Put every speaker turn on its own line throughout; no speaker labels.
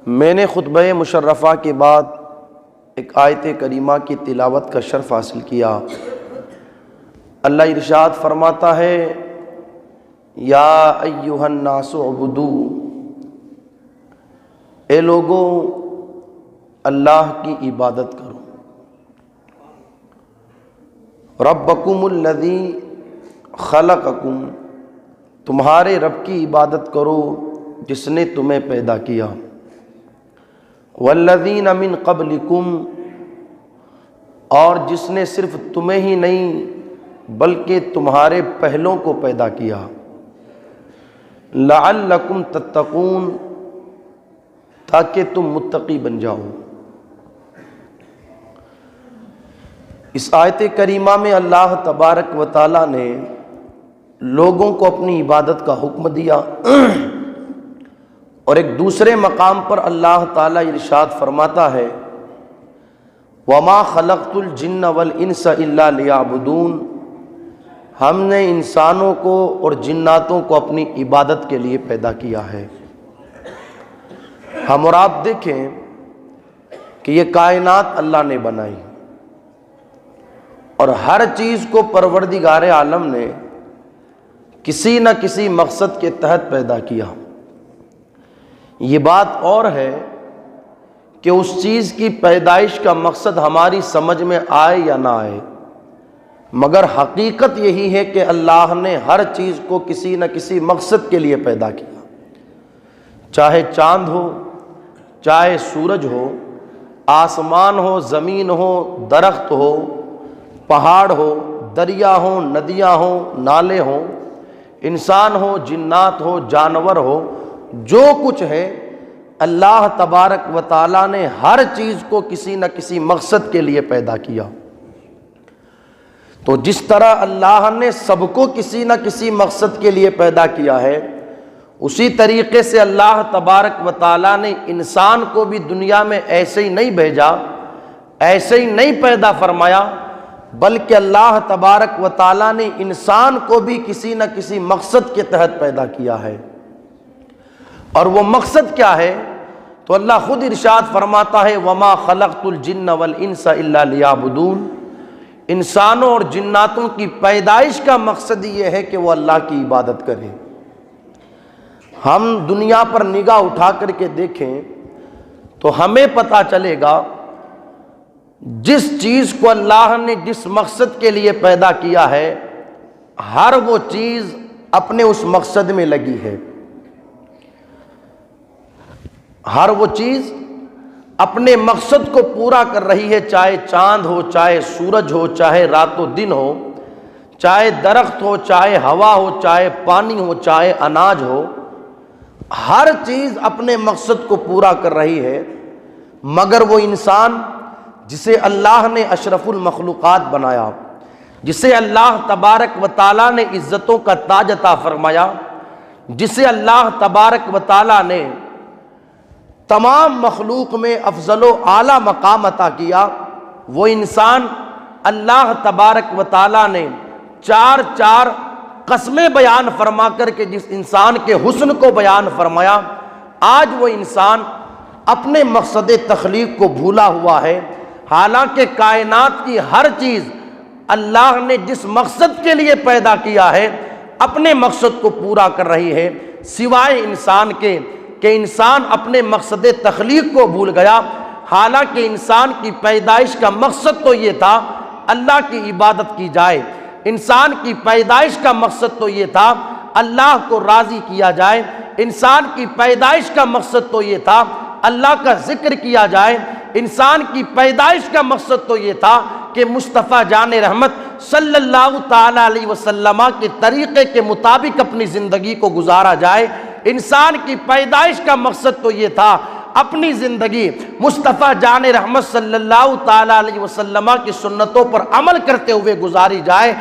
میں نے خطبہ مشرفہ کے بعد ایک آیت کریمہ کی تلاوت کا شرف حاصل کیا۔ اللہ ارشاد فرماتا ہے، یا ایھا الناس اعبدوا، اے لوگو اللہ کی عبادت کرو، ربکم الذی خلقکم، تمہارے رب کی عبادت کرو جس نے تمہیں پیدا کیا، والذین من قبلکم، اور جس نے صرف تمہیں ہی نہیں بلکہ تمہارے پہلوں کو پیدا کیا، لعلکم تتقون، تاکہ تم متقی بن جاؤ۔ اس آیت کریمہ میں اللہ تبارک و تعالیٰ نے لوگوں کو اپنی عبادت کا حکم دیا، اور ایک دوسرے مقام پر اللہ تعالیٰ ارشاد فرماتا ہے، وَمَا خَلَقْتُ الْجِنَّ وَالْإِنسَ إِلَّا لِيَعْبُدُونَ، ہم نے انسانوں کو اور جناتوں کو اپنی عبادت کے لیے پیدا کیا ہے۔ ہم اور آپ دیکھیں کہ یہ کائنات اللہ نے بنائی، اور ہر چیز کو پروردگار عالم نے کسی نہ کسی مقصد کے تحت پیدا کیا۔ یہ بات اور ہے کہ اس چیز کی پیدائش کا مقصد ہماری سمجھ میں آئے یا نہ آئے، مگر حقیقت یہی ہے کہ اللہ نے ہر چیز کو کسی نہ کسی مقصد کے لیے پیدا کیا، چاہے چاند ہو، چاہے سورج ہو، آسمان ہو، زمین ہو، درخت ہو، پہاڑ ہو، دریا ہو، ندیاں ہوں، نالے ہوں، انسان ہو، جنات ہو، جانور ہو، جو کچھ ہے اللہ تبارک و تعالیٰ نے ہر چیز کو کسی نہ کسی مقصد کے لیے پیدا کیا۔ تو جس طرح اللہ نے سب کو کسی نہ کسی مقصد کے لیے پیدا کیا ہے، اسی طریقے سے اللہ تبارک و تعالیٰ نے انسان کو بھی دنیا میں ایسے ہی نہیں بھیجا، ایسے ہی نہیں پیدا فرمایا، بلکہ اللہ تبارک و تعالیٰ نے انسان کو بھی کسی نہ کسی مقصد کے تحت پیدا کیا ہے۔ اور وہ مقصد کیا ہے؟ تو اللہ خود ارشاد فرماتا ہے، وَمَا خَلَقْتُ الْجِنَّ وَالْإِنسَ إِلَّا لِيَعْبُدُونَ، انسانوں اور جناتوں کی پیدائش کا مقصد یہ ہے کہ وہ اللہ کی عبادت کریں۔ ہم دنیا پر نگاہ اٹھا کر کے دیکھیں تو ہمیں پتہ چلے گا جس چیز کو اللہ نے جس مقصد کے لیے پیدا کیا ہے، ہر وہ چیز اپنے اس مقصد میں لگی ہے، ہر وہ چیز اپنے مقصد کو پورا کر رہی ہے، چاہے چاند ہو، چاہے سورج ہو، چاہے رات و دن ہو، چاہے درخت ہو، چاہے ہوا ہو، چاہے پانی ہو، چاہے اناج ہو، ہر چیز اپنے مقصد کو پورا کر رہی ہے، مگر وہ انسان جسے اللہ نے اشرف المخلوقات بنایا، جسے اللہ تبارک و تعالیٰ نے عزتوں کا تاج عطا فرمایا، جسے اللہ تبارک و تعالیٰ نے تمام مخلوق میں افضل و اعلیٰ مقام عطا کیا، وہ انسان اللہ تبارک و تعالیٰ نے چار قسمیں بیان فرما کر کے جس انسان کے حسن کو بیان فرمایا، آج وہ انسان اپنے مقصد تخلیق کو بھولا ہوا ہے، حالانکہ کائنات کی ہر چیز اللہ نے جس مقصد کے لیے پیدا کیا ہے اپنے مقصد کو پورا کر رہی ہے، سوائے انسان کے کہ انسان اپنے مقصد تخلیق کو بھول گیا، حالانکہ انسان کی پیدائش کا مقصد تو یہ تھا اللہ کی عبادت کی جائے، انسان کی پیدائش کا مقصد تو یہ تھا اللہ کو راضی کیا جائے، انسان کی پیدائش کا مقصد تو یہ تھا اللہ کا ذکر کیا جائے، انسان کی پیدائش کا مقصد تو یہ تھا کہ مصطفیٰ جان رحمت صلی اللہ تعالیٰ علیہ وسلم کے طریقے کے مطابق اپنی زندگی کو گزارا جائے، انسان کی پیدائش کا مقصد تو یہ تھا اپنی زندگی مصطفیٰ جان رحمت صلی اللہ تعالیٰ علیہ وسلم کی سنتوں پر عمل کرتے ہوئے گزاری جائے،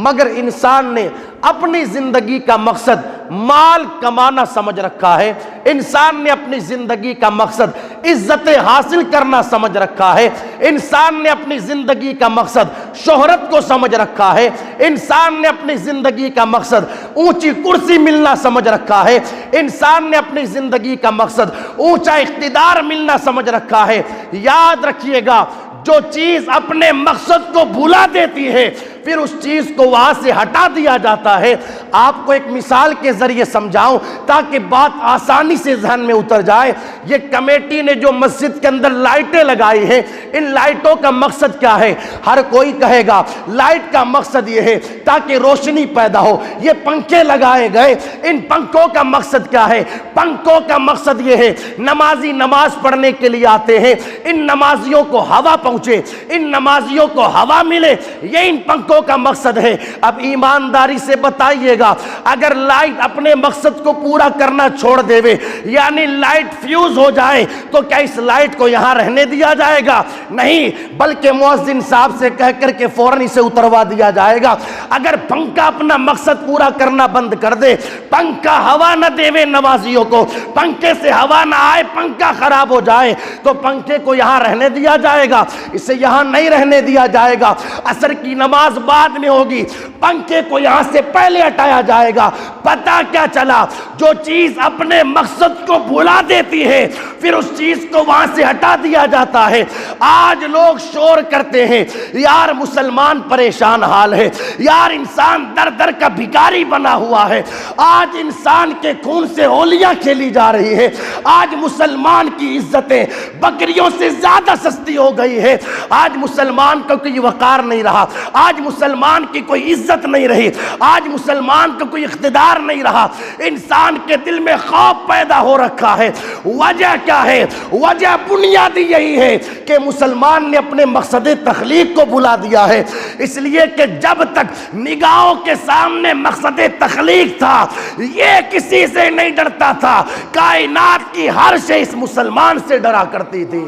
مگر انسان نے اپنی زندگی کا مقصد مال کمانا سمجھ رکھا ہے، انسان نے اپنی زندگی کا مقصد عزت حاصل کرنا سمجھ رکھا ہے، انسان نے اپنی زندگی کا مقصد شہرت کو سمجھ رکھا ہے، انسان نے اپنی زندگی کا مقصد اونچی کرسی ملنا سمجھ رکھا ہے، انسان نے اپنی زندگی کا مقصد اونچا اقتدار ملنا سمجھ رکھا ہے۔ یاد رکھیے گا، جو چیز اپنے مقصد کو بھلا دیتی ہے پھر اس چیز کو وہاں سے ہٹا دیا جاتا ہے۔ آپ کو ایک مثال کے ذریعے سمجھاؤں تاکہ بات آسانی سے ذہن میں اتر جائے۔ یہ کمیٹی نے جو مسجد کے اندر لائٹیں لگائی ہیں، ان لائٹوں کا مقصد کیا ہے؟ ہر کوئی کہے گا لائٹ کا مقصد یہ ہے تاکہ روشنی پیدا ہو۔ یہ پنکھے لگائے گئے، ان پنکھوں کا مقصد کیا ہے؟ پنکھوں کا مقصد یہ ہے نمازی نماز پڑھنے کے لیے آتے ہیں، ان نمازیوں کو ہوا پہنچے، ان نمازیوں کو ہوا ملے، یہ ان پنکھوں کا مقصد ہے۔ اب ایمانداری سے بتائیے گا، اگر لائٹ اپنے مقصد کو پورا کرنا چھوڑ دے یعنی لائٹ فیوز ہو جائے تو کیا اس لائٹ کو یہاں رہنے دیا جائے گا؟ نہیں، بلکہ مؤذن صاحب سے کہہ کر کے فوراً اسے اتروا دیا جائے گا۔ اگر پنکھا اپنا مقصد پورا کرنا بند کر دے، پنکھا ہوا نہ دے نمازیوں کو، پنکھے سے ہوا نہ آئے، پنکھا خراب ہو جائے تو پنکھے کو یہاں رہنے دیا جائے گا؟ اسے یہاں نہیں رہنے دیا جائے گا۔ عصر کی نماز بعد میں ہوگی، پنکھے کو یہاں سے پہلے ہٹایا جائے گا۔ پتہ کیا چلا؟ جو چیز اپنے مقصد کو بھلا دیتی ہے پھر اس چیز کو وہاں سے ہٹا دیا جاتا ہے۔ آج لوگ شور کرتے ہیں یار مسلمان پریشان حال ہے، یار انسان در در کا بھکاری بنا ہوا ہے، آج انسان کے خون سے ہولیاں کھیلی جا رہی ہے، آج مسلمان کی عزتیں بکریوں سے زیادہ سستی ہو گئی ہے، آج مسلمان کا کوئی وقار نہیں رہا، آج مسلمان کی کوئی عزت نہیں رہی، آج مسلمان کا کوئی اقتدار نہیں رہا۔ انسان کے دل میں خوف پیدا ہو رکھا ہے۔ وجہ کیا ہے؟ وجہ بنیادی یہی ہے کہ مسلمان نے اپنے مقصد تخلیق کو بھلا دیا ہے، اس لیے کہ جب تک نگاہوں کے سامنے مقصد تخلیق تھا یہ کسی سے نہیں ڈرتا تھا، کائنات کی ہر شے اس مسلمان سے ڈرا کرتی تھی۔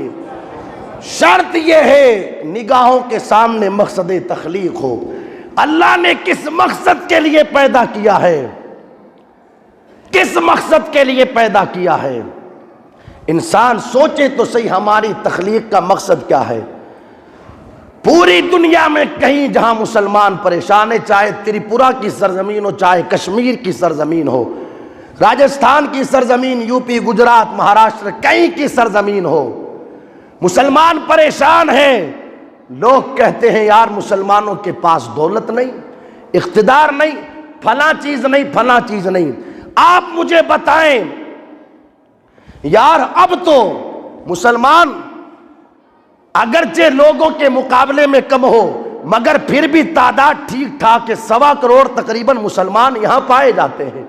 شرط یہ ہے نگاہوں کے سامنے مقصد تخلیق ہو۔ اللہ نے کس مقصد کے لیے پیدا کیا ہے؟ کس مقصد کے لیے پیدا کیا ہے؟ انسان سوچے تو صحیح، ہماری تخلیق کا مقصد کیا ہے؟ پوری دنیا میں کہیں جہاں مسلمان پریشان ہے، چاہے تریپورہ کی سرزمین ہو، چاہے کشمیر کی سرزمین ہو، راجستھان کی سرزمین، یو پی، گجرات، مہاراشٹر، کہیں کی سرزمین ہو، مسلمان پریشان ہیں۔ لوگ کہتے ہیں یار مسلمانوں کے پاس دولت نہیں، اقتدار نہیں، فلاں چیز نہیں، فلاں چیز نہیں۔ آپ مجھے بتائیں یار، اب تو مسلمان اگرچہ لوگوں کے مقابلے میں کم ہو مگر پھر بھی تعداد ٹھیک ٹھاک ہے، 1.25 کروڑ تقریباً مسلمان یہاں پائے جاتے ہیں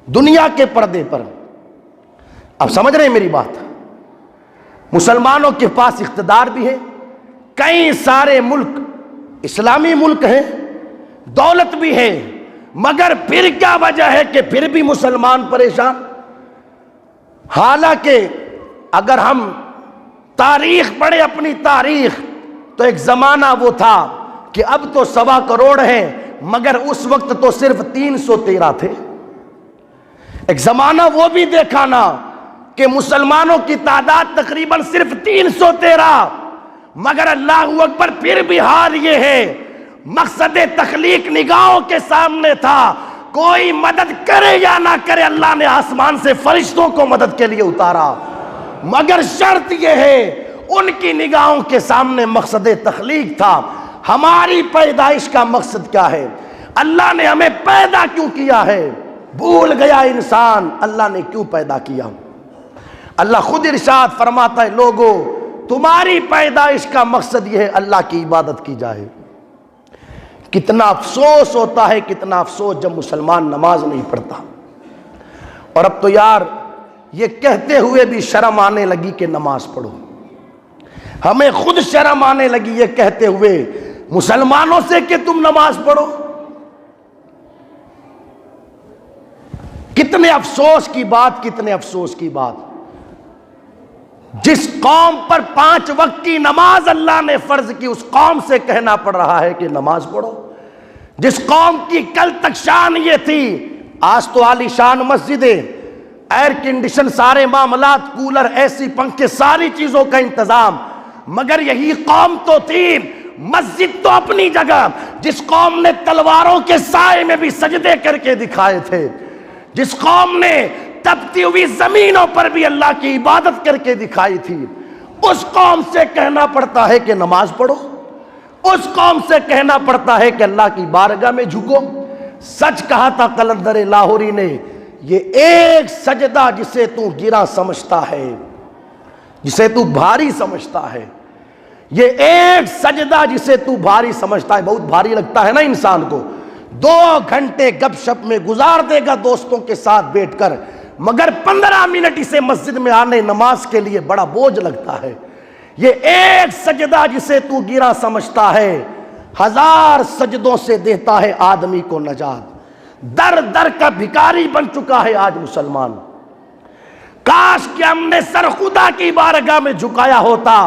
دنیا کے پردے پر۔ اب سمجھ رہے ہیں میری بات؟ مسلمانوں کے پاس اقتدار بھی ہے، کئی سارے ملک اسلامی ملک ہیں، دولت بھی ہے، مگر پھر کیا وجہ ہے کہ پھر بھی مسلمان پریشان؟ حالانکہ اگر ہم تاریخ پڑھیں، اپنی تاریخ، تو ایک زمانہ وہ تھا کہ اب تو 1.25 کروڑ ہیں مگر اس وقت تو صرف 313 تھے۔ ایک زمانہ وہ بھی دیکھا نا کہ مسلمانوں کی تعداد تقریباً صرف 313، مگر اللہ اکبر پھر بھی حال یہ ہے مقصد تخلیق نگاہوں کے سامنے تھا۔ کوئی مدد کرے یا نہ کرے، اللہ نے آسمان سے فرشتوں کو مدد کے لیے اتارا، مگر شرط یہ ہے ان کی نگاہوں کے سامنے مقصد تخلیق تھا۔ ہماری پیدائش کا مقصد کیا ہے؟ اللہ نے ہمیں پیدا کیوں کیا ہے؟ بھول گیا انسان اللہ نے کیوں پیدا کیا۔ اللہ خود ارشاد فرماتا ہے لوگو تمہاری پیدائش کا مقصد یہ ہے اللہ کی عبادت کی جائے۔ کتنا افسوس ہوتا ہے، کتنا افسوس جب مسلمان نماز نہیں پڑھتا۔ اور اب تو یار یہ کہتے ہوئے بھی شرم آنے لگی کہ نماز پڑھو، ہمیں خود شرم آنے لگی یہ کہتے ہوئے مسلمانوں سے کہ تم نماز پڑھو۔ کتنے افسوس کی بات، کتنے افسوس کی بات۔ جس قوم پر 5 وقت کی نماز اللہ نے فرض کی اس قوم سے کہنا پڑ رہا ہے کہ نماز پڑھو۔ جس قوم کی کل تک شان یہ تھی آج تو عالی شان مسجدیں، ایئر کنڈیشن سارے معاملات، کولر، اے سی، پنکھے، ساری چیزوں کا انتظام، مگر یہی قوم تو تھی، مسجد تو اپنی جگہ، جس قوم نے تلواروں کے سائے میں بھی سجدے کر کے دکھائے تھے، جس قوم نے تپتی ہوئی زمینوں پر بھی اللہ کی عبادت کر کے دکھائی تھی، اس قوم سے کہنا پڑتا ہے کہ نماز پڑھو، اس قوم سے کہنا پڑتا ہے کہ اللہ کی بارگاہ میں جھکو۔ سچ کہا تھا قلندر لاہوری نے، یہ ایک سجدہ جسے تو گرا سمجھتا ہے، جسے تو بھاری سمجھتا ہے، یہ ایک سجدہ جسے تو بھاری سمجھتا ہے، بہت بھاری لگتا ہے نا انسان کو، 2 گھنٹے گپ شپ میں گزار دے گا دوستوں کے ساتھ بیٹھ کر، مگر 15 منٹ اسے مسجد میں آنے نماز کے لیے بڑا بوجھ لگتا ہے۔ یہ ایک سجدہ جسے تو گرا سمجھتا ہے، 1000 سجدوں سے دیتا ہے آدمی کو نجات۔ در در کا بھکاری بن چکا ہے آج مسلمان۔ کاش کہ ہم نے سر خدا کی بارگاہ میں جھکایا ہوتا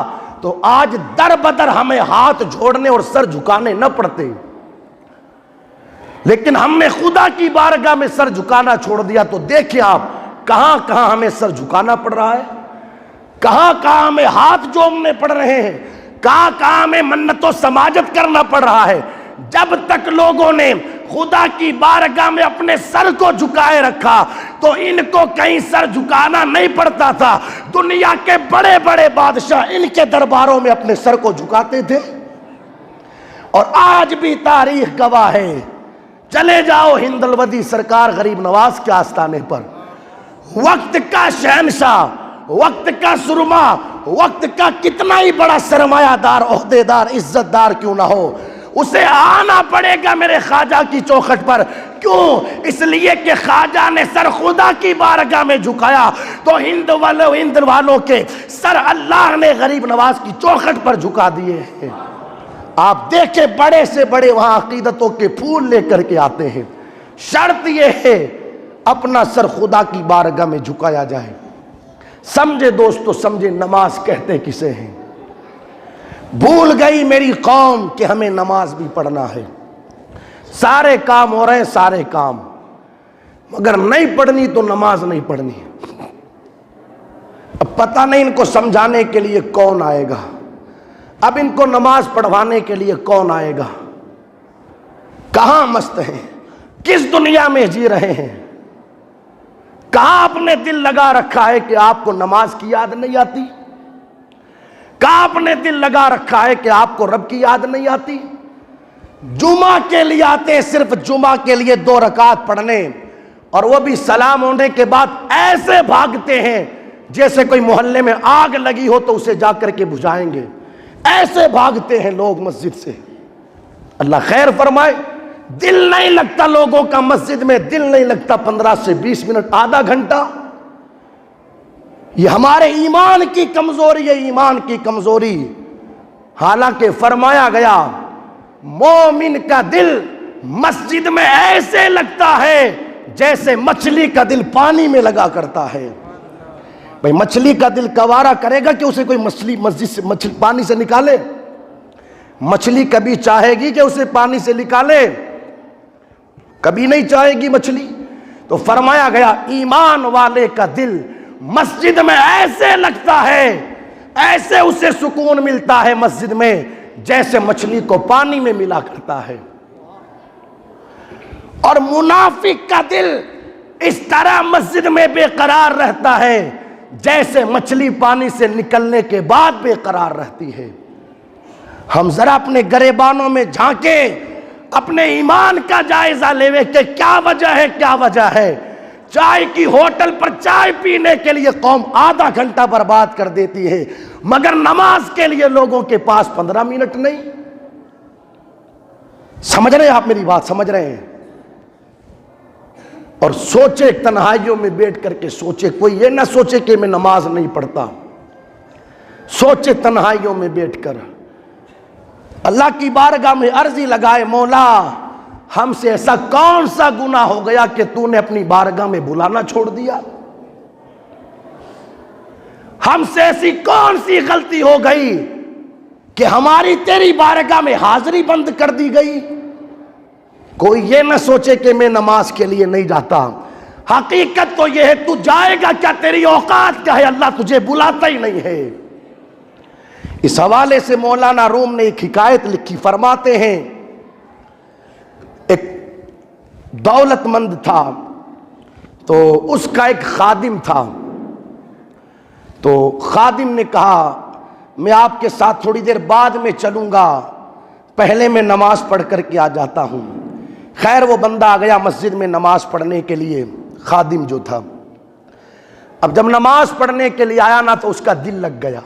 تو آج در بدر ہمیں ہاتھ جوڑنے اور سر جھکانے نہ پڑتے، لیکن ہم نے خدا کی بارگاہ میں سر جھکانا چھوڑ دیا۔ تو دیکھیں آپ کہاں کہاں ہمیں سر جھکانا پڑ رہا ہے، کہاں کہاں ہمیں ہاتھ جوڑنے پڑ رہے ہیں، کہاں کہاں ہمیں منت و سماجت کرنا پڑ رہا ہے۔ جب تک لوگوں نے خدا کی بارگاہ میں اپنے سر کو جھکائے رکھا تو ان کو کہیں سر جھکانا نہیں پڑتا تھا۔ دنیا کے بڑے بڑے بادشاہ ان کے درباروں میں اپنے سر کو جھکاتے تھے، اور آج بھی تاریخ گواہ ہے۔ چلے جاؤ ہند الودی سرکار غریب نواز کے آستانے پر، وقت کا شہنشاہ، وقت کا سرما، وقت کا کتنا ہی بڑا سرمایہ دار، عہدے دار، عزت دار کیوں نہ ہو، اسے آنا پڑے گا میرے خواجہ کی چوکھٹ پر۔ کیوں؟ اس لیے کہ خواجہ نے سر خدا کی بارگاہ میں جھکایا تو ہند والوں کے سر اللہ نے غریب نواز کی چوکھٹ پر جھکا دیے ہیں۔ آپ دیکھیں بڑے سے بڑے وہاں عقیدتوں کے پھول لے کر کے آتے ہیں۔ شرط یہ ہے اپنا سر خدا کی بارگاہ میں جھکایا جائے۔ سمجھے دوستو، سمجھے نماز کہتے کسے ہیں؟ بھول گئی میری قوم کہ ہمیں نماز بھی پڑھنا ہے۔ سارے کام ہو رہے ہیں، سارے کام، مگر نہیں پڑھنی تو نماز نہیں پڑھنی۔ اب پتہ نہیں ان کو سمجھانے کے لیے کون آئے گا، اب ان کو نماز پڑھوانے کے لیے کون آئے گا؟ کہاں مست ہیں، کس دنیا میں جی رہے ہیں؟ کہاں اپنے دل لگا رکھا ہے کہ آپ کو نماز کی یاد نہیں آتی؟ کہاں اپنے دل لگا رکھا ہے کہ آپ کو رب کی یاد نہیں آتی؟ جمعہ کے لیے آتے، صرف جمعہ کے لیے 2 رکعت پڑھنے، اور وہ بھی سلام ہونے کے بعد ایسے بھاگتے ہیں جیسے کوئی محلے میں آگ لگی ہو تو اسے جا کر کے بجھائیں گے، ایسے بھاگتے ہیں لوگ مسجد سے۔ اللہ خیر فرمائے، دل نہیں لگتا لوگوں کا مسجد میں، دل نہیں لگتا 15 سے 20 منٹ، آدھا گھنٹہ۔ یہ ہمارے ایمان کی کمزوری ہے، ایمان کی کمزوری۔ حالانکہ فرمایا گیا مومن کا دل مسجد میں ایسے لگتا ہے جیسے مچھلی کا دل پانی میں لگا کرتا ہے۔ بھئی مچھلی کا دل کوارا کرے گا کہ اسے کوئی مسجد سے پانی سے نکالے؟ مچھلی کبھی چاہے گی کہ اسے پانی سے نکالے؟ کبھی نہیں چاہے گی مچھلی۔ تو فرمایا گیا ایمان والے کا دل مسجد میں ایسے لگتا ہے، ایسے اسے سکون ملتا ہے مسجد میں جیسے مچھلی کو پانی میں ملا کرتا ہے۔ اور منافق کا دل اس طرح مسجد میں بے قرار رہتا ہے جیسے مچھلی پانی سے نکلنے کے بعد بے قرار رہتی ہے۔ ہم ذرا اپنے گریبانوں میں جھانکے، اپنے ایمان کا جائزہ لے کہ کیا وجہ ہے، کیا وجہ ہے۔ چائے کی ہوٹل پر چائے پینے کے لیے قوم آدھا گھنٹہ برباد کر دیتی ہے، مگر نماز کے لیے لوگوں کے پاس 15 منٹ نہیں۔ سمجھ رہے ہیں آپ میری بات؟ سمجھ رہے ہیں؟ اور سوچے تنہائیوں میں بیٹھ کر کے سوچے، کوئی یہ نہ سوچے کہ میں نماز نہیں پڑھتا، سوچے تنہائیوں میں بیٹھ کر اللہ کی بارگاہ میں عرضی لگائے، مولا ہم سے ایسا کون سا گناہ ہو گیا کہ تو نے اپنی بارگاہ میں بلانا چھوڑ دیا؟ ہم سے ایسی کون سی غلطی ہو گئی کہ ہماری تیری بارگاہ میں حاضری بند کر دی گئی؟ کوئی یہ نہ سوچے کہ میں نماز کے لیے نہیں جاتا، حقیقت تو یہ ہے تو جائے گا کیا، تیری اوقات کیا ہے، اللہ تجھے بلاتا ہی نہیں ہے۔ اس حوالے سے مولانا روم نے ایک حکایت لکھی، فرماتے ہیں ایک دولت مند تھا، تو اس کا ایک خادم تھا، تو خادم نے کہا میں آپ کے ساتھ تھوڑی دیر بعد میں چلوں گا، پہلے میں نماز پڑھ کر کے آ جاتا ہوں۔ خیر وہ بندہ آ گیا مسجد میں نماز پڑھنے کے لیے، خادم جو تھا۔ اب جب نماز پڑھنے کے لیے آیا نا تو اس کا دل لگ گیا۔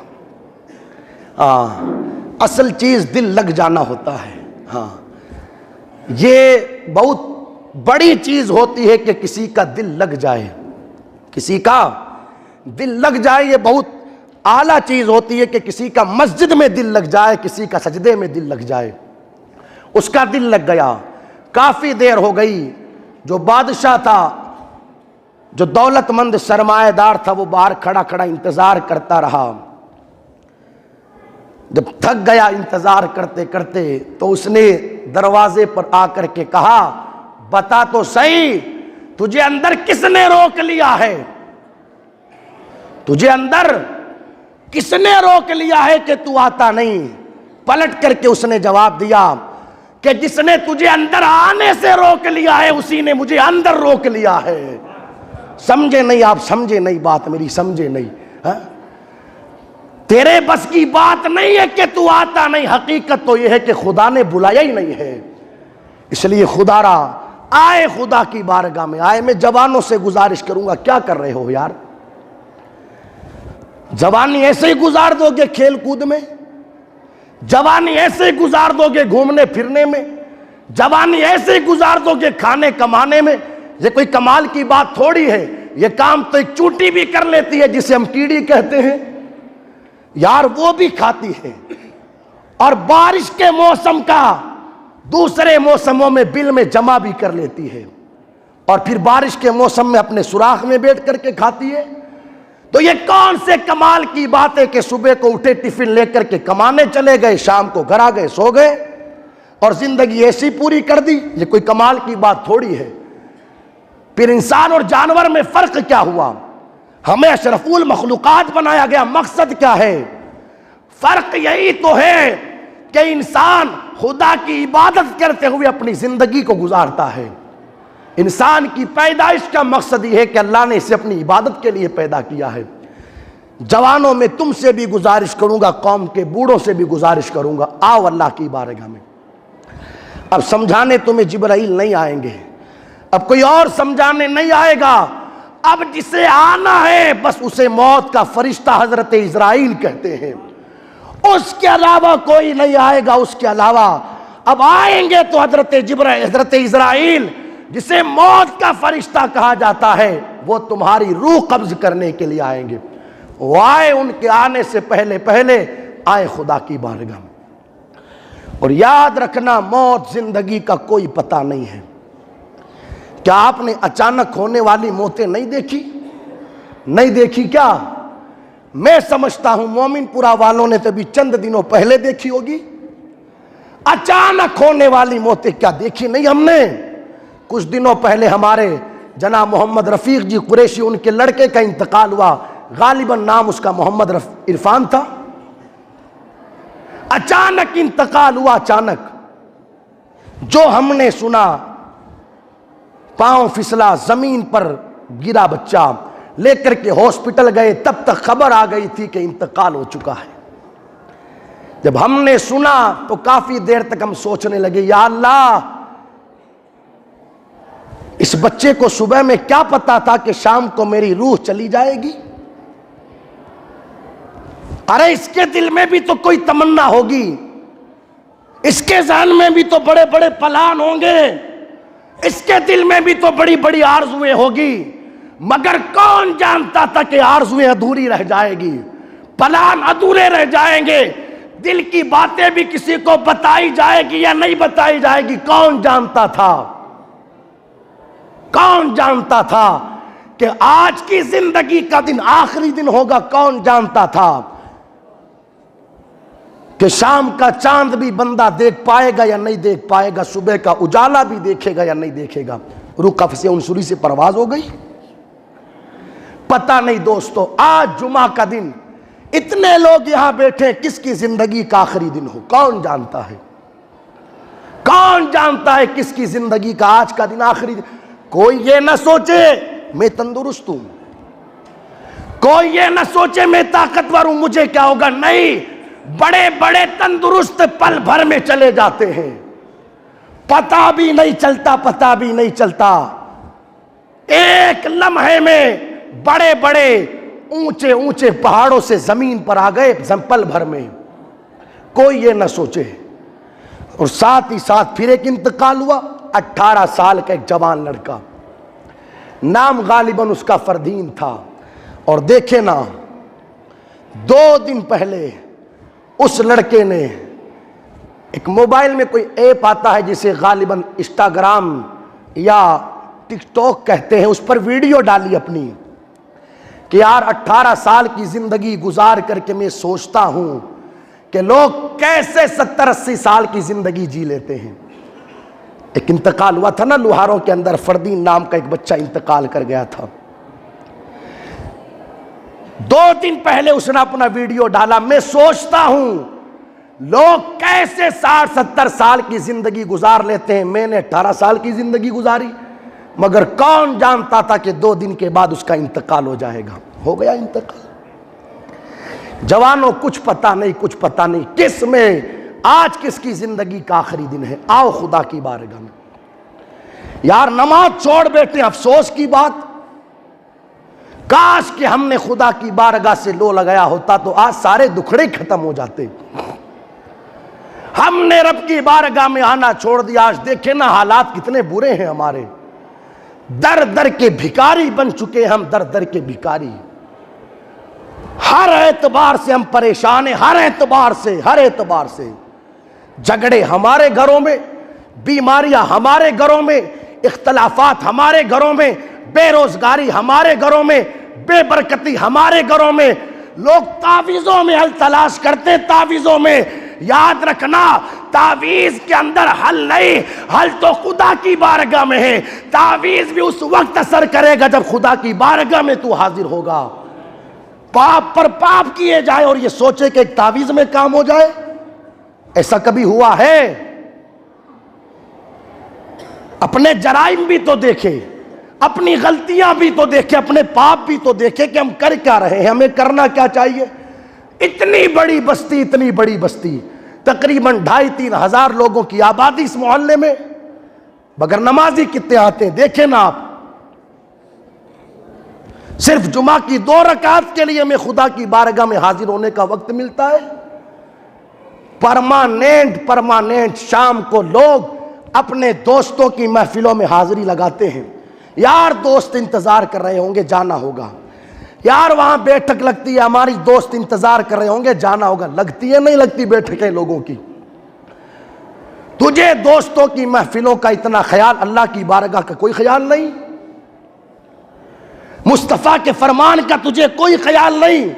اصل چیز دل لگ جانا ہوتا ہے، یہ بہت بڑی چیز ہوتی ہے کہ کسی کا دل لگ جائے، کسی کا دل لگ جائے، یہ بہت اعلیٰ چیز ہوتی ہے کہ کسی کا مسجد میں دل لگ جائے، کسی کا سجدے میں دل لگ جائے۔ اس کا دل لگ گیا، کافی دیر ہو گئی، جو بادشاہ تھا، جو دولت مند سرمایہ دار تھا، وہ باہر کھڑا کھڑا انتظار کرتا رہا۔ جب تھک گیا انتظار کرتے کرتے تو اس نے دروازے پر آ کر کے کہا بتا تو صحیح تجھے اندر کس نے روک لیا ہے، تجھے اندر کس نے روک لیا ہے کہ تو آتا نہیں؟ پلٹ کر کے اس نے جواب دیا کہ جس نے تجھے اندر آنے سے روک لیا ہے اسی نے مجھے اندر روک لیا ہے۔ سمجھے نہیں آپ، سمجھے نہیں بات میری، سمجھے نہیں۔ تیرے بس کی بات نہیں ہے کہ تو آتا نہیں، حقیقت تو یہ ہے کہ خدا نے بلایا ہی نہیں ہے۔ اس لیے خدا را آئے، خدا کی بارگاہ میں آئے۔ میں جوانوں سے گزارش کروں گا، کیا کر رہے ہو یار؟ جوانی ایسے ہی گزار دو گے کھیل کود میں؟ جوانی ایسے ہی گزار دو گے گھومنے پھرنے میں؟ جوانی ایسے ہی گزار دو گے کھانے کمانے میں؟ یہ کوئی کمال کی بات تھوڑی ہے، یہ کام تو ایک چونٹی بھی کر لیتی ہے جسے ہم کیڑی کہتے ہیں یار، وہ بھی کھاتی ہے۔ اور بارش کے موسم کا دوسرے موسموں میں بل میں جمع بھی کر لیتی ہے، اور پھر بارش کے موسم میں اپنے سوراخ میں بیٹھ کر کے کھاتی ہے۔ تو یہ کون سے کمال کی بات ہے کہ صبح کو اٹھے ٹفن لے کر کے کمانے چلے گئے، شام کو گھر آ گئے سو گئے اور زندگی ایسی پوری کر دی؟ یہ کوئی کمال کی بات تھوڑی ہے۔ پھر انسان اور جانور میں فرق کیا ہوا؟ ہمیں اشرف المخلوقات بنایا گیا، مقصد کیا ہے؟ فرق یہی تو ہے کہ انسان خدا کی عبادت کرتے ہوئے اپنی زندگی کو گزارتا ہے۔ انسان کی پیدائش کا مقصد یہ ہے کہ اللہ نے اسے اپنی عبادت کے لیے پیدا کیا ہے۔ جوانوں میں تم سے بھی گزارش کروں گا، قوم کے بوڑھوں سے بھی گزارش کروں گا، آؤ اللہ کی بارگاہ میں۔ اب سمجھانے تمہیں جبرائیل نہیں آئیں گے، اب کوئی اور سمجھانے نہیں آئے گا، اب جسے آنا ہے بس اسے موت کا فرشتہ حضرت اسرائیل کہتے ہیں، اس کے علاوہ کوئی نہیں آئے گا۔ اس کے علاوہ اب آئیں گے تو حضرت اسرائیل جسے موت کا فرشتہ کہا جاتا ہے، وہ تمہاری روح قبض کرنے کے لیے آئیں گے۔ وہ آئے، ان کے آنے سے پہلے پہلے آئے خدا کی بارگاہ میں۔ اور یاد رکھنا موت زندگی کا کوئی پتہ نہیں ہے۔ کیا آپ نے اچانک ہونے والی موتیں نہیں دیکھی؟ نہیں دیکھی کیا؟ میں سمجھتا ہوں مومن پورا والوں نے تو بھی چند دنوں پہلے دیکھی ہوگی۔ اچانک ہونے والی موتیں کیا دیکھی نہیں ہم نے؟ کچھ دنوں پہلے ہمارے جناب محمد رفیق جی قریشی، ان کے لڑکے کا انتقال ہوا، غالباً نام اس کا محمد عرفان تھا۔ اچانک انتقال ہوا، اچانک جو ہم نے سنا، پاؤں پھسلا، زمین پر گرا بچہ، لے کر کے ہاسپٹل گئے، تب تک خبر آ گئی تھی کہ انتقال ہو چکا ہے۔ جب ہم نے سنا تو کافی دیر تک ہم سوچنے لگے، یا اللہ اس بچے کو صبح میں کیا پتا تھا کہ شام کو میری روح چلی جائے گی؟ ارے اس کے دل میں بھی تو کوئی تمنا ہوگی، اس کے ذہن میں بھی تو بڑے بڑے پلان ہوں گے، اس کے دل میں بھی تو بڑی بڑی آرزویں ہوگی، مگر کون جانتا تھا کہ آرزویں ادھوری رہ جائے گی، پلان ادھورے رہ جائیں گے، دل کی باتیں بھی کسی کو بتائی جائے گی یا نہیں بتائی جائے گی؟ کون جانتا تھا؟ کون جانتا تھا کہ آج کی زندگی کا دن آخری دن ہوگا؟ کون جانتا تھا؟ کہ شام کا چاند بھی بندہ دیکھ پائے گا یا نہیں دیکھ پائے گا، صبح کا اجالا بھی دیکھے گا یا نہیں دیکھے گا۔ روح قفس عنصری سے پرواز ہو گئی، پتہ نہیں۔ دوستو آج جمعہ کا دن، اتنے لوگ یہاں بیٹھے، کس کی زندگی کا آخری دن ہو؟ کون جانتا ہے؟ کون جانتا ہے کس کی زندگی کا آج کا دن آخری دن؟ کوئی یہ نہ سوچے میں تندرست ہوں، کوئی یہ نہ سوچے میں طاقتور ہوں، مجھے کیا ہوگا۔ نہیں، بڑے بڑے تندرست پل بھر میں چلے جاتے ہیں، پتہ بھی نہیں چلتا، پتہ بھی نہیں چلتا۔ ایک لمحے میں بڑے بڑے اونچے اونچے پہاڑوں سے زمین پر آ گئے پل بھر میں، کوئی یہ نہ سوچے۔ اور ساتھ ہی ساتھ پھر ایک انتقال ہوا، 18 سال کا ایک جوان لڑکا، نام غالباً اس کا فردین تھا۔ اور دیکھیں نا، 2 دن پہلے اس لڑکے نے ایک موبائل میں کوئی ایپ آتا ہے جسے غالباً انسٹاگرام یا ٹک ٹاک کہتے ہیں، اس پر ویڈیو ڈالی اپنی کہ یار 18 سال کی زندگی گزار کر کے میں سوچتا ہوں کہ لوگ کیسے 70-80 سال کی زندگی جی لیتے ہیں۔ ایک انتقال ہوا تھا نا لوہاروں کے اندر، فردین نام کا ایک بچہ انتقال کر گیا تھا۔ 2 دن پہلے اس نے اپنا ویڈیو ڈالا، میں سوچتا ہوں لوگ کیسے 60-70 سال کی زندگی گزار لیتے ہیں، میں نے 18 سال کی زندگی گزاری، مگر کون جانتا تھا کہ 2 دن کے بعد اس کا انتقال ہو جائے گا۔ ہو گیا انتقال۔ جوانوں کچھ پتہ نہیں، کچھ پتہ نہیں کس میں آج کس کی زندگی کا آخری دن ہے۔ آؤ خدا کی بارگاہ میں، یار نماز چھوڑ بیٹھے، افسوس کی بات، کاش کہ ہم نے خدا کی بارگاہ سے لو لگایا ہوتا تو آج سارے دکھڑے ختم ہو جاتے۔ ہم نے رب کی بارگاہ میں آنا چھوڑ دیا۔ آج دیکھیں نا حالات کتنے برے ہیں ہمارے، در در کے بھکاری بن چکے ہم، در در کے بھکاری۔ ہر اعتبار سے ہم پریشان ہیں، ہر اعتبار سے، ہر اعتبار سے۔ جھگڑے ہمارے گھروں میں، بیماریاں ہمارے گھروں میں، اختلافات ہمارے گھروں میں، بے روزگاری ہمارے گھروں میں، بے برکتی ہمارے گھروں میں۔ لوگ تعویذوں میں حل تلاش کرتے، تعویذوں میں۔ یاد رکھنا، تعویذ کے اندر حل نہیں، حل تو خدا کی بارگاہ میں ہے۔ تعویذ بھی اس وقت اثر کرے گا جب خدا کی بارگاہ میں تو حاضر ہوگا۔ پاپ پر پاپ کیے جائے اور یہ سوچے کہ ایک تعویذ میں کام ہو جائے، ایسا کبھی ہوا ہے؟ اپنے جرائم بھی تو دیکھے، اپنی غلطیاں بھی تو دیکھے، اپنے پاپ بھی تو دیکھے کہ ہم کر کیا رہے ہیں، ہمیں کرنا کیا چاہیے۔ اتنی بڑی بستی، اتنی بڑی بستی، تقریباً 2,500-3 ہزار لوگوں کی آبادی اس محلے میں، مگر نمازی کتنے آتے ہیں دیکھیں نا آپ۔ صرف جمعہ کی 2 رکعت کے لیے میں خدا کی بارگاہ میں حاضر ہونے کا وقت ملتا ہے۔ پرماننٹ شام کو لوگ اپنے دوستوں کی محفلوں میں حاضری لگاتے ہیں۔ یار دوست انتظار کر رہے ہوں گے، جانا ہوگا۔ یار وہاں بیٹھک لگتی ہے، ہماری دوست انتظار کر رہے ہوں گے، جانا ہوگا۔ لگتی ہے نہیں لگتی بیٹھکیں لوگوں کی؟ تجھے دوستوں کی محفلوں کا اتنا خیال، اللہ کی بارگاہ کا کوئی خیال نہیں؟ مصطفیٰ کے فرمان کا تجھے کوئی خیال نہیں؟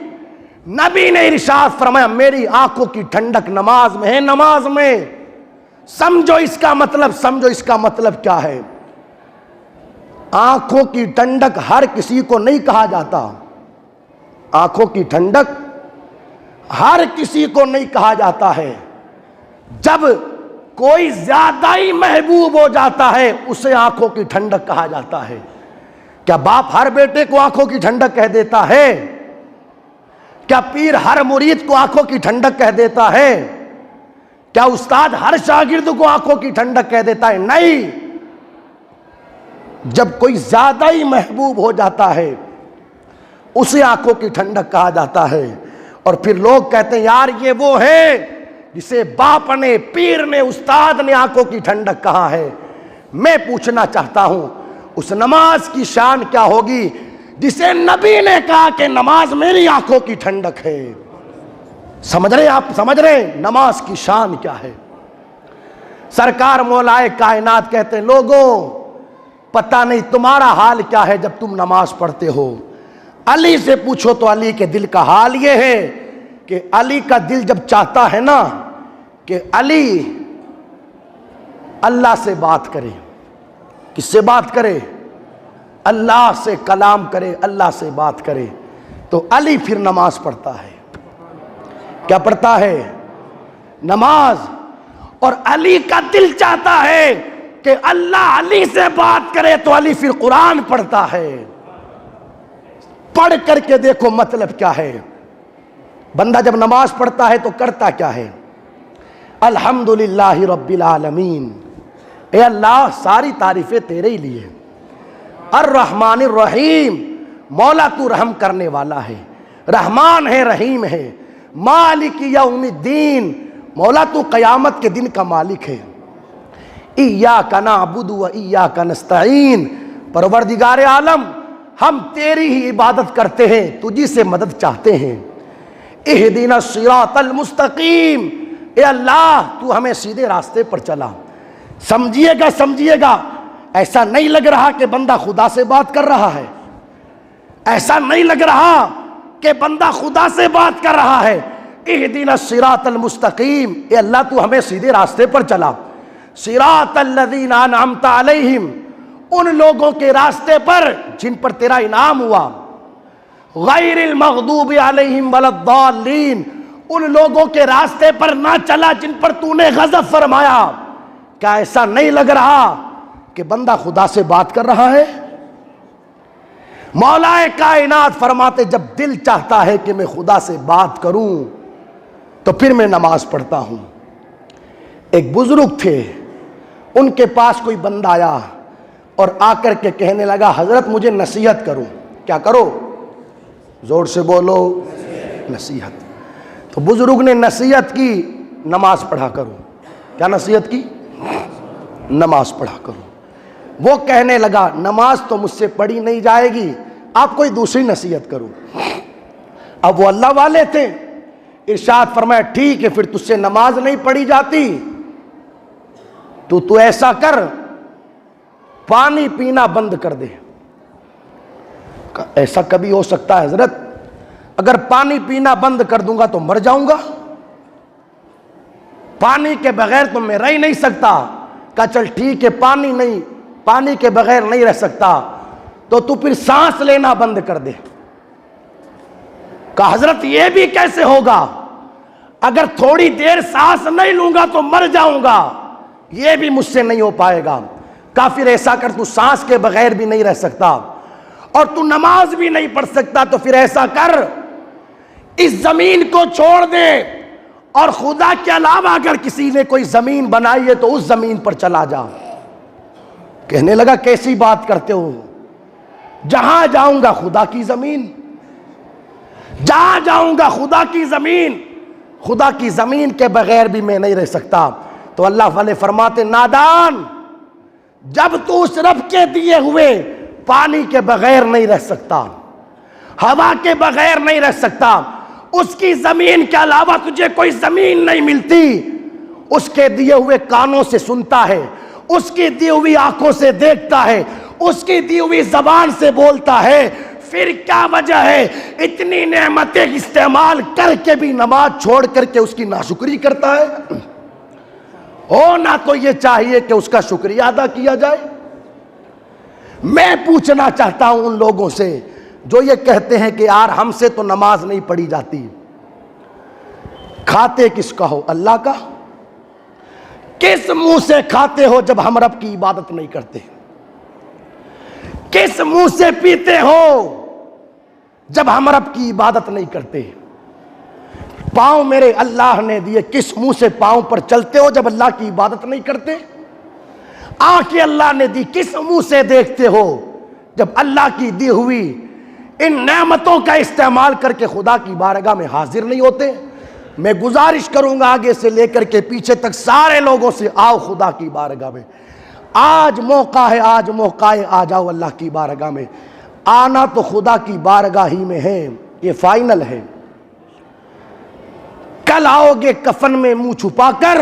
نبی نے ارشاد فرمایا میری آنکھوں کی ٹھنڈک نماز میں ہے، نماز میں۔ سمجھو اس کا مطلب، سمجھو اس کا مطلب کیا ہے۔ آنکھوں کی ٹھنڈک ہر کسی کو نہیں کہا جاتا، آنکھوں کی ٹھنڈک ہر کسی کو نہیں کہا جاتا ہے۔ جب کوئی زیادہ ہی محبوب ہو جاتا ہے اسے آنکھوں کی ٹھنڈک کہا جاتا ہے۔ کیا باپ ہر بیٹے کو آنکھوں کی ٹھنڈک کہہ دیتا ہے؟ کیا پیر ہر مرید کو آنکھوں کی ٹھنڈک کہہ دیتا ہے؟ کیا استاد ہر شاگرد کو آنکھوں کی ٹھنڈک کہہ دیتا ہے؟ نہیں۔ جب کوئی زیادہ ہی محبوب ہو جاتا ہے اسے آنکھوں کی ٹھنڈک کہا جاتا ہے۔ اور پھر لوگ کہتے ہیں یار یہ وہ ہے جسے باپ نے، پیر نے، استاد نے آنکھوں کی ٹھنڈک کہا ہے۔ میں پوچھنا چاہتا ہوں اس نماز کی شان کیا ہوگی جسے نبی نے کہا کہ نماز میری آنکھوں کی ٹھنڈک ہے؟ سمجھ رہے ہیں آپ؟ سمجھ رہے ہیں نماز کی شان کیا ہے؟ سرکار مولائے کائنات کہتے ہیں لوگوں پتہ نہیں تمہارا حال کیا ہے جب تم نماز پڑھتے ہو۔ علی سے پوچھو تو علی کے دل کا حال یہ ہے کہ علی کا دل جب چاہتا ہے نا کہ علی اللہ سے بات کرے، کس سے بات کرے؟ اللہ سے کلام کرے، اللہ سے بات کرے، تو علی پھر نماز پڑھتا ہے۔ کیا پڑھتا ہے؟ نماز۔ اور علی کا دل چاہتا ہے کہ اللہ علی سے بات کرے تو علی پھر قرآن پڑھتا ہے۔ پڑھ کر کے دیکھو مطلب کیا ہے۔ بندہ جب نماز پڑھتا ہے تو کرتا کیا ہے؟ الحمدللہ رب العالمین، اے اللہ ساری تعریفیں تیرے ہی لیے۔ الرحمن الرحیم، مولا تو رحم کرنے والا ہے، رحمان ہے، رحیم ہے۔ مالک یوم الدین، مولا تو قیامت کے دن کا مالک ہے۔ ایاک نعبد و ایاک نستعین، پروردگار عالم ہم تیری ہی عبادت کرتے ہیں، تجھی سے مدد چاہتے ہیں۔ اہدنا الصراط المستقیم، اے اللہ تو ہمیں سیدھے راستے پر چلا۔ سمجھیے گا ایسا نہیں لگ رہا کہ بندہ خدا سے بات کر رہا ہے، ایسا نہیں لگ رہا کہ بندہ خدا سے بات کر رہا ہے۔ اہدنا الصراط المستقیم، اے اللہ تو ہمیں سیدھے راستے پر چلا۔ صراط الذین انعمت علیہم، ان لوگوں کے راستے پر جن پر تیرا انعام ہوا۔ غیر المغضوب علیہم ولا الضالین، ان لوگوں کے راستے پر نہ چلا جن پر تو نے غضب فرمایا۔ کیا ایسا نہیں لگ رہا کہ بندہ خدا سے بات کر رہا ہے؟ مولا کائنات فرماتے جب دل چاہتا ہے کہ میں خدا سے بات کروں تو پھر میں نماز پڑھتا ہوں۔ ایک بزرگ تھے، ان کے پاس کوئی بندہ آیا اور آ کر کے کہنے لگا حضرت مجھے نصیحت کرو۔ کیا کرو؟ زور سے بولو، نصیحت۔ تو بزرگ نے نصیحت کی، نماز پڑھا کرو۔ کیا نصیحت کی؟ نماز پڑھا کرو۔ وہ کہنے لگا نماز تو مجھ سے پڑھی نہیں جائے گی، آپ کوئی دوسری نصیحت کرو۔ اب وہ اللہ والے تھے، ارشاد فرمایا ٹھیک ہے پھر تجھ سے نماز نہیں پڑھی جاتی تو ایسا کر پانی پینا بند کر دے۔ ایسا کبھی ہو سکتا ہے حضرت؟ اگر پانی پینا بند کر دوں گا تو مر جاؤں گا، پانی کے بغیر تو میں رہ ہی نہیں سکتا۔ کہا چل ٹھیک ہے پانی کے بغیر نہیں رہ سکتا تو پھر سانس لینا بند کر دے۔ کہا حضرت یہ بھی کیسے ہوگا؟ اگر تھوڑی دیر سانس نہیں لوں گا تو مر جاؤں گا، یہ بھی مجھ سے نہیں ہو پائے گا۔ کہا پھر ایسا کر تو سانس کے بغیر بھی نہیں رہ سکتا اور تو نماز بھی نہیں پڑھ سکتا، تو پھر ایسا کر اس زمین کو چھوڑ دے اور خدا کے علاوہ اگر کسی نے کوئی زمین بنائی ہے تو اس زمین پر چلا جا۔ کہنے لگا کیسی بات کرتے ہو؟ جہاں جاؤں گا خدا کی زمین، جہاں جاؤں گا خدا کی زمین، خدا کی زمین کے بغیر بھی میں نہیں رہ سکتا۔ تو اللہ والے فرماتے نادان، جب تو اس رب کے دیے ہوئے پانی کے بغیر نہیں رہ سکتا، ہوا کے بغیر نہیں رہ سکتا، اس کی زمین کے علاوہ تجھے کوئی زمین نہیں ملتی، اس کے دیے ہوئے کانوں سے سنتا ہے، اس کی دی ہوئی آنکھوں سے دیکھتا ہے، اس کی دی ہوئی زبان سے بولتا ہے، پھر کیا وجہ ہے اتنی نعمتیں استعمال کر کے بھی نماز چھوڑ کر کے اس کی ناشکری کرتا ہے؟ ہونا تو یہ چاہیے کہ اس کا شکریہ ادا کیا جائے۔ میں پوچھنا چاہتا ہوں ان لوگوں سے جو یہ کہتے ہیں کہ یار ہم سے تو نماز نہیں پڑھی جاتی، کھاتے کس کا ہو؟ اللہ کا؟ کس منہ سے کھاتے ہو جب ہم رب کی عبادت نہیں کرتے؟ کس منہ سے پیتے ہو جب ہم رب کی عبادت نہیں کرتے؟ پاؤں میرے اللہ نے دیے، کس منہ سے پاؤں پر چلتے ہو جب اللہ کی عبادت نہیں کرتے؟ آنکھیں اللہ نے دی، کس منہ سے دیکھتے ہو جب اللہ کی دی ہوئی ان نعمتوں کا استعمال کر کے خدا کی بارگاہ میں حاضر نہیں ہوتے؟ میں گزارش کروں گا آگے سے لے کر کے پیچھے تک سارے لوگوں سے، آؤ خدا کی بارگاہ میں، آج موقع ہے، آج موقع ہے، آ جاؤ اللہ کی بارگاہ میں۔ آنا تو خدا کی بارگاہ ہی میں ہے، یہ فائنل ہے۔ کل آؤ گے کفن میں منہ چھپا کر،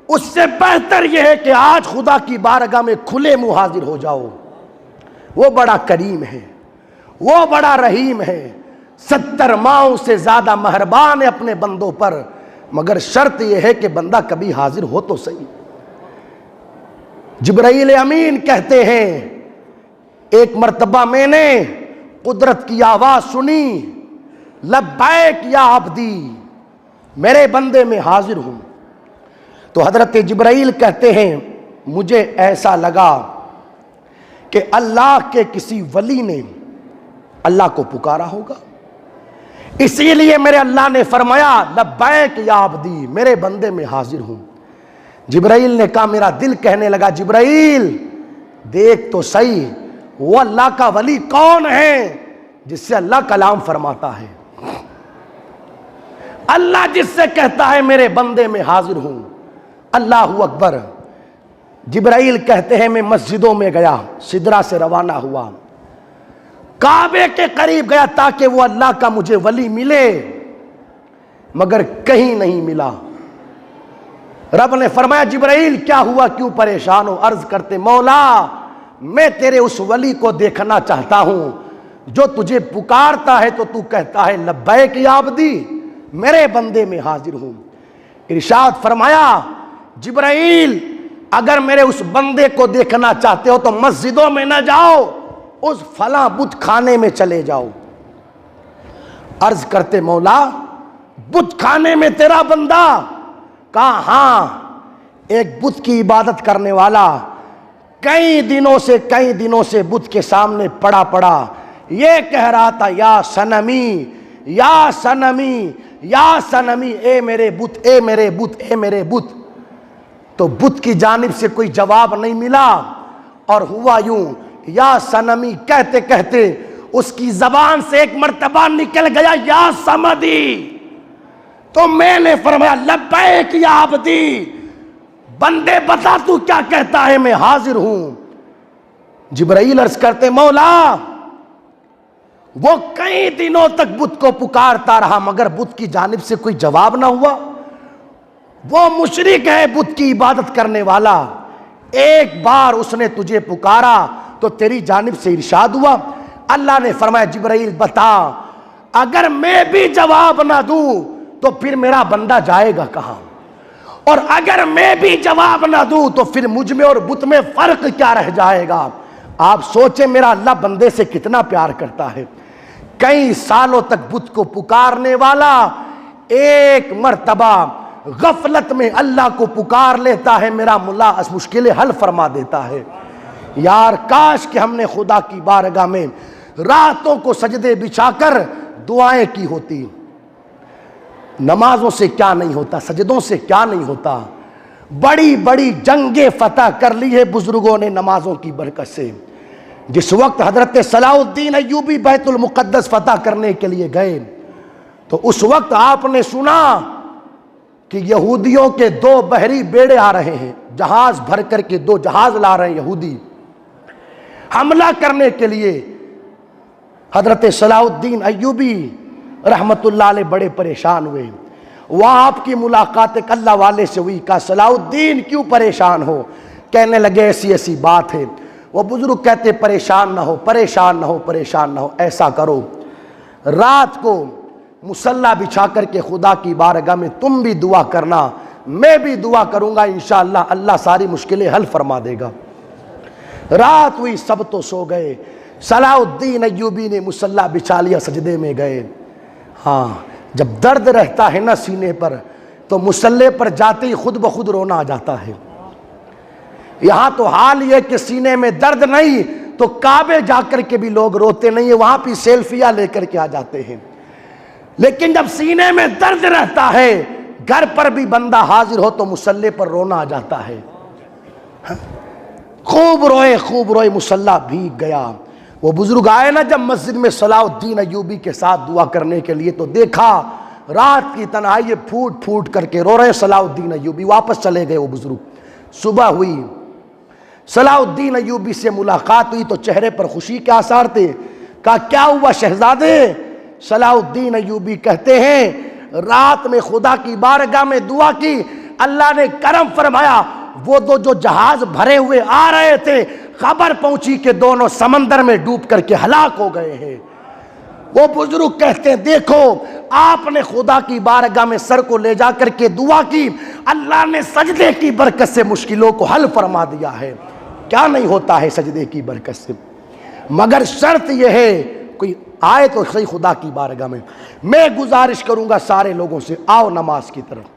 اس سے بہتر یہ ہے کہ آج خدا کی بارگاہ میں کھلے منہ حاضر ہو جاؤ۔ وہ بڑا کریم ہے، وہ بڑا رحیم ہے، 70 ماہوں سے زیادہ مہربان ہے اپنے بندوں پر، مگر شرط یہ ہے کہ بندہ کبھی حاضر ہو تو صحیح۔ جبرائیل امین کہتے ہیں ایک مرتبہ میں نے قدرت کی آواز سنی، لبیک یا عبدی، میرے بندے میں حاضر ہوں۔ تو حضرت جبرائیل کہتے ہیں مجھے ایسا لگا کہ اللہ کے کسی ولی نے اللہ کو پکارا ہوگا، اسی لیے میرے اللہ نے فرمایا لبیک یا عبدی، میرے بندے میں حاضر ہوں۔ جبرائیل نے کہا، میرا دل کہنے لگا جبرائیل دیکھ تو صحیح وہ اللہ کا ولی کون ہے جس سے اللہ کلام فرماتا ہے، اللہ جس سے کہتا ہے میرے بندے میں حاضر ہوں۔ اللہ اکبر۔ جبرائیل کہتے ہیں میں مسجدوں میں گیا، سدرہ سے روانہ ہوا، کعبے کے قریب گیا تاکہ وہ اللہ کا مجھے ولی ملے، مگر کہیں نہیں ملا۔ رب نے فرمایا جبرائیل کیا ہوا، کیوں پریشان ہو؟ عرض کرتے مولا میں تیرے اس ولی کو دیکھنا چاہتا ہوں جو تجھے پکارتا ہے تو تو کہتا ہے لبیک یا عبدی، میرے بندے میں حاضر ہوں۔ ارشاد فرمایا جبرائیل اگر میرے اس بندے کو دیکھنا چاہتے ہو تو مسجدوں میں نہ جاؤ، اس فلاں بت خانے میں چلے جاؤ۔ عرض کرتے مولا بت خانے میں تیرا بندہ؟ کہا ہاں، ایک بت کی عبادت کرنے والا کئی دنوں سے بت کے سامنے پڑا یہ کہہ رہا تھا یا صنمی یا صنمی یا صنمی، اے میرے بت اے میرے بت اے میرے بت۔ تو بت کی جانب سے کوئی جواب نہیں ملا، اور ہوا یوں یا صنمی کہتے کہتے اس کی زبان سے ایک مرتبہ نکل گیا یا صمدی۔ تو میں نے فرمایا لبیک یا عبدی، بندے بتا تو کیا کہتا ہے، میں حاضر ہوں۔ جبرائیل عرض کرتے مولا وہ کئی دنوں تک بت کو پکارتا رہا مگر بت کی جانب سے کوئی جواب نہ ہوا، وہ مشرک ہے بت کی عبادت کرنے والا، ایک بار اس نے تجھے پکارا تو تیری جانب سے ارشاد ہوا۔ اللہ نے فرمایا جبرائیل بتا اگر میں بھی جواب نہ دوں تو پھر میرا بندہ جائے گا کہاں، اور اگر میں بھی جواب نہ دوں تو پھر مجھ میں اور بت میں فرق کیا رہ جائے گا۔ آپ سوچیں میرا اللہ بندے سے کتنا پیار کرتا ہے۔ کئی سالوں تک بت کو پکارنے والا ایک مرتبہ غفلت میں اللہ کو پکار لیتا ہے، میرا مولا مشکلیں حل فرما دیتا ہے۔ یار کاش کہ ہم نے خدا کی بارگاہ میں راتوں کو سجدے بچھا کر دعائیں کی ہوتی۔ نمازوں سے کیا نہیں ہوتا، سجدوں سے کیا نہیں ہوتا، بڑی بڑی جنگیں فتح کر لی ہے بزرگوں نے نمازوں کی برکت سے۔ جس وقت حضرت صلاح الدین ایوبی بیت المقدس فتح کرنے کے لیے گئے تو اس وقت آپ نے سنا کہ یہودیوں کے 2 بحری بیڑے آ رہے ہیں، جہاز بھر کر کے 2 جہاز لا رہے ہیں یہودی حملہ کرنے کے لیے۔ حضرت صلاح الدین ایوبی رحمت اللہ علیہ بڑے پریشان ہوئے۔ وہاں آپ کی ملاقات ایک اللہ والے سے ہوئی، کہا صلاح الدین کیوں پریشان ہو؟ کہنے لگے ایسی ایسی بات ہے۔ وہ بزرگ کہتے پریشان نہ ہو پریشان نہ ہو پریشان نہ ہو، ایسا کرو رات کو مصلی بچھا کر کے خدا کی بارگاہ میں تم بھی دعا کرنا، میں بھی دعا کروں گا، انشاءاللہ اللہ ساری مشکلیں حل فرما دے گا۔ رات ہوئی سب تو سو گئے، صلاح الدین ایوبی نے مصلی بچھا لیا، سجدے میں گئے۔ ہاں جب درد رہتا ہے نا سینے پر تو مصلی پر جاتے ہی خود بخود رونا آ جاتا ہے۔ یہاں تو حال یہ کہ سینے میں درد نہیں تو کعبے جا کر کے بھی لوگ روتے نہیں ہیں، وہاں بھی سیلفیاں لے کر کے آ جاتے ہیں۔ لیکن جب سینے میں درد رہتا ہے گھر پر بھی بندہ حاضر ہو تو مصلی پر رونا آ جاتا ہے۔ خوب روئے مصلی بھیگ گیا۔ وہ بزرگ آئے نا جب مسجد میں صلاح الدین ایوبی کے ساتھ دعا کرنے کے لیے تو دیکھا رات کی تنہائی پھوٹ پھوٹ کر کے رو رہے صلاح الدین ایوبی۔ واپس چلے گئے وہ بزرگ۔ صبح ہوئی، صلاح الدین ایوبی سے ملاقات ہوئی تو چہرے پر خوشی کے آثار تھے۔ کہا کیا ہوا شہزادے؟ صلاح الدین ایوبی کہتے ہیں رات میں خدا کی بارگاہ میں دعا کی، اللہ نے کرم فرمایا، وہ جو جہاز بھرے ہوئے آ رہے تھے خبر پہنچی کہ دونوں سمندر میں ڈوب کر کے ہلاک ہو گئے ہیں۔ وہ بزرگ کہتے ہیں دیکھو آپ نے خدا کی بارگاہ میں سر کو لے جا کر کے دعا کی، اللہ نے سجدے کی برکت سے مشکلوں کو حل فرما دیا ہے۔ کیا نہیں ہوتا ہے سجدے کی برکت سے؟ مگر شرط یہ ہے کوئی آئے تو صحیح خدا کی بارگاہ میں۔ میں گزارش کروں گا سارے لوگوں سے، آؤ نماز کی طرف۔